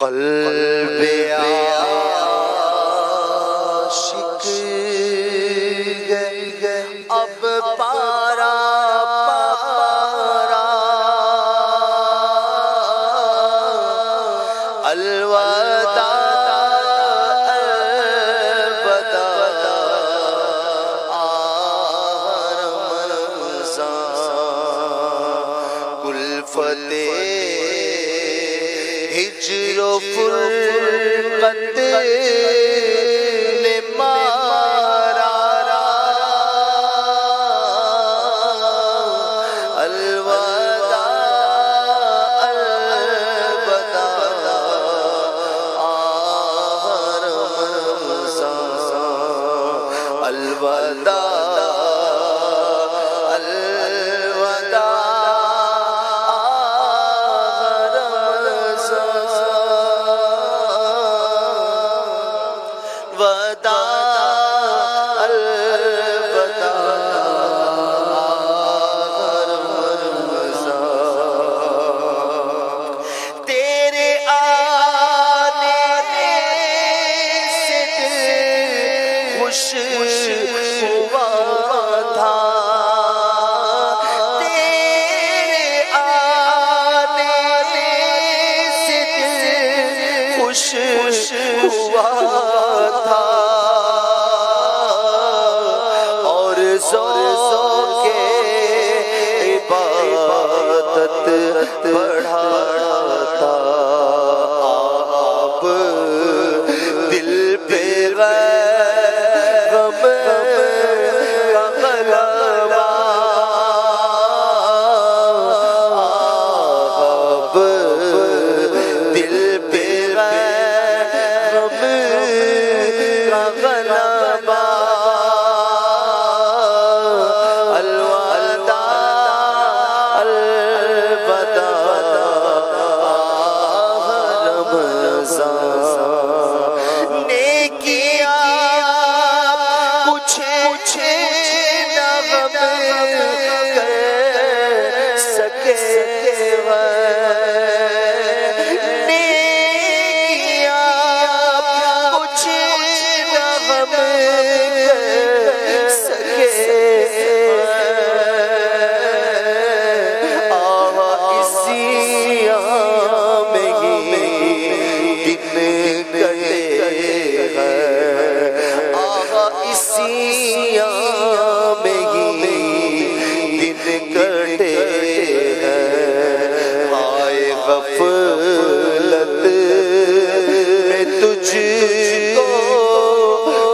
قلب عاشق اب پارا پارا الوداع الوداع رمضان کلفت ہجر و فرقت نے مارا الوداع الوداع رمضان الوداع ہوا تھا اور ذوق عبادت بڑھا تھا آپ دل پہ غم کا غلبہ آپ دل پہ غلبہ الوداع الوداع رمضان نیکیاں کچھ نہ غم کر سکے غفلت میں تجھ کو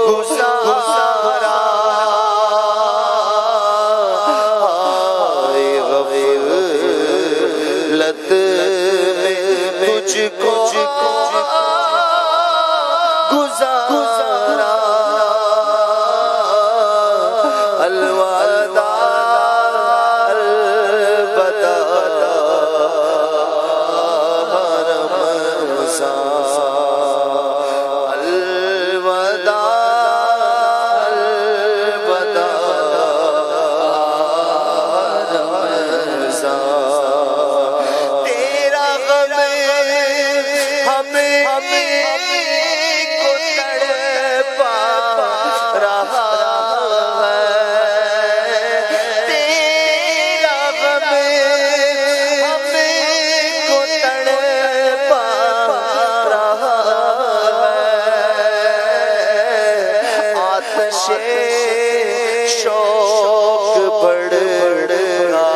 گزارا غفلت میں تجھ کو گزارا الوداع شوق بڑھ رہا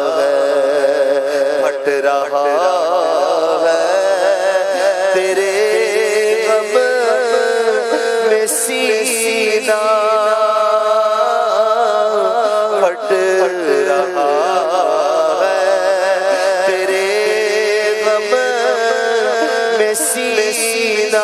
ہے پھٹ رہا ہے تیرے غم میں سینہ پھٹ رہا ہے تیرے غم میں سینہ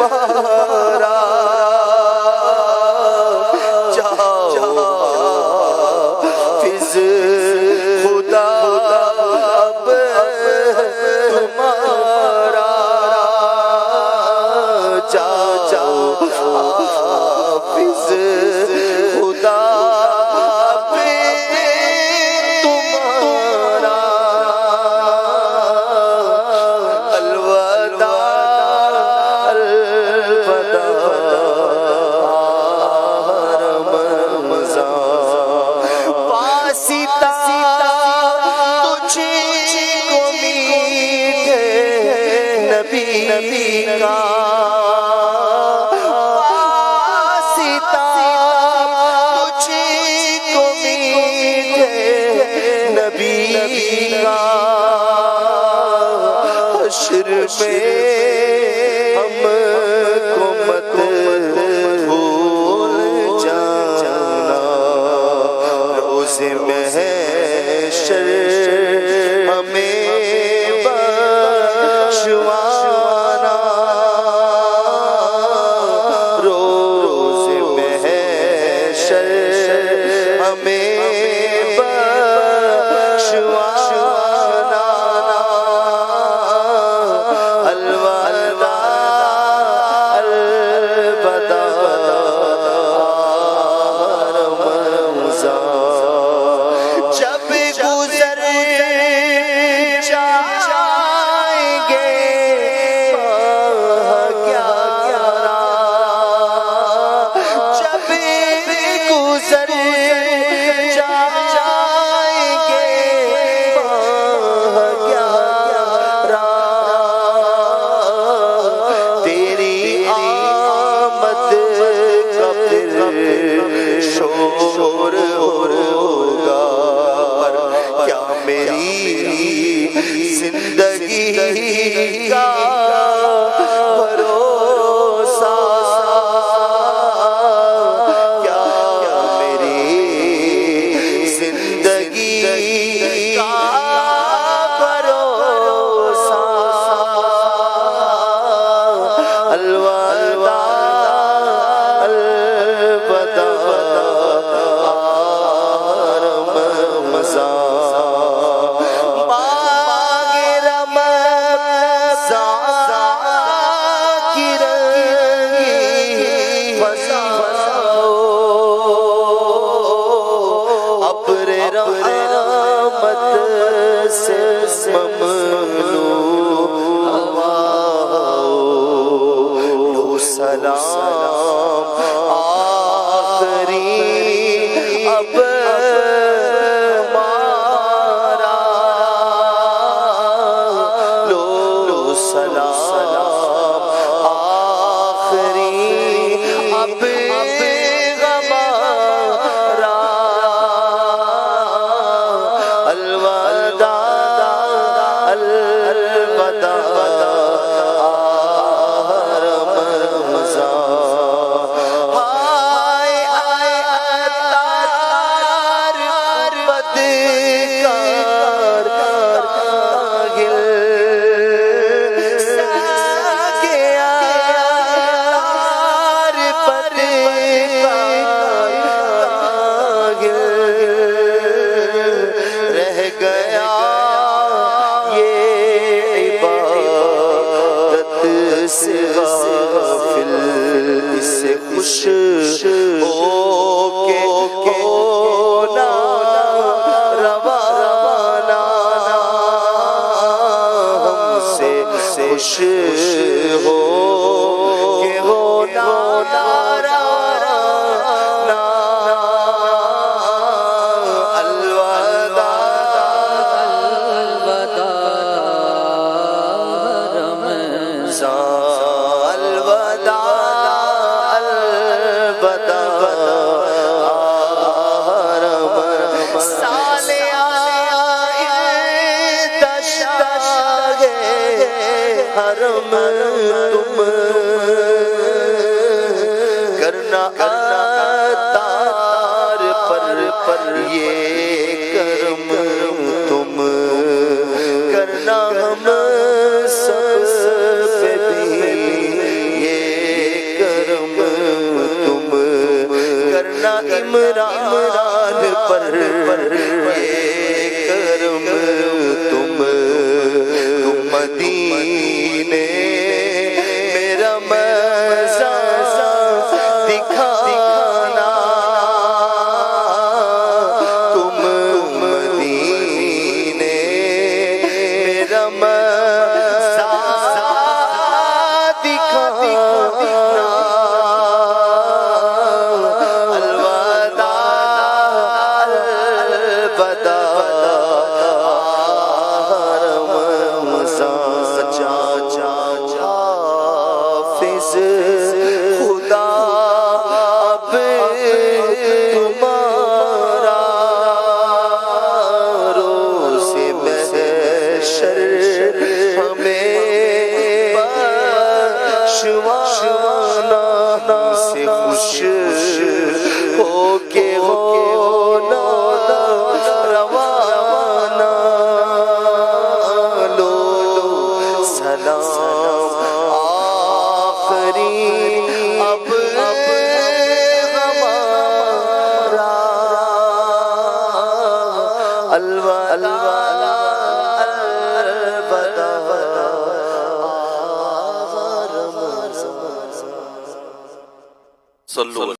تمہارا جاؤ حافظ خدا اب تمہارا جاؤ حافظ خدا اب تمہارا الوداع رمضان واسطہ تجھ کو میٹھے نبی کا واسطہ تجھ کو میٹھے نبی کا حشر میں ہم کو مت بھول جانا روز محشر ہمیں بخشوانا روز محشر ہمیں بخشوانا الوداع رمضان جب گزر جائیں گے کیا جب گزر جائیں گے کیا تیری آمد کا پھر شور ہوگا پر کیا میری زندگی کا بھروسہ کیا میری زندگی کا بھروسہ الوداع رحمت سے مملو ہواؤں سلام آخری اب مارا لو سلام آخری اب سے خوش ہو کے ہونا روانہ ہم سے خوش ہو کے ہونا روانہ الوداع رمضان سالیاں دشتاگے حرم تم کرنا تار پر یہ کرم تم کرنا ہم سب پہ بھی یہ عمران پر یہ کرم تم مدینے میرا مزہ دکھانا تم مدینے میرا مزہ دکھانا خدا اب تمہارا روز محشر ہمیں بخشوانا سے خوش ہو کے ہونا روانہ لو سلام اب ہمارا الوداع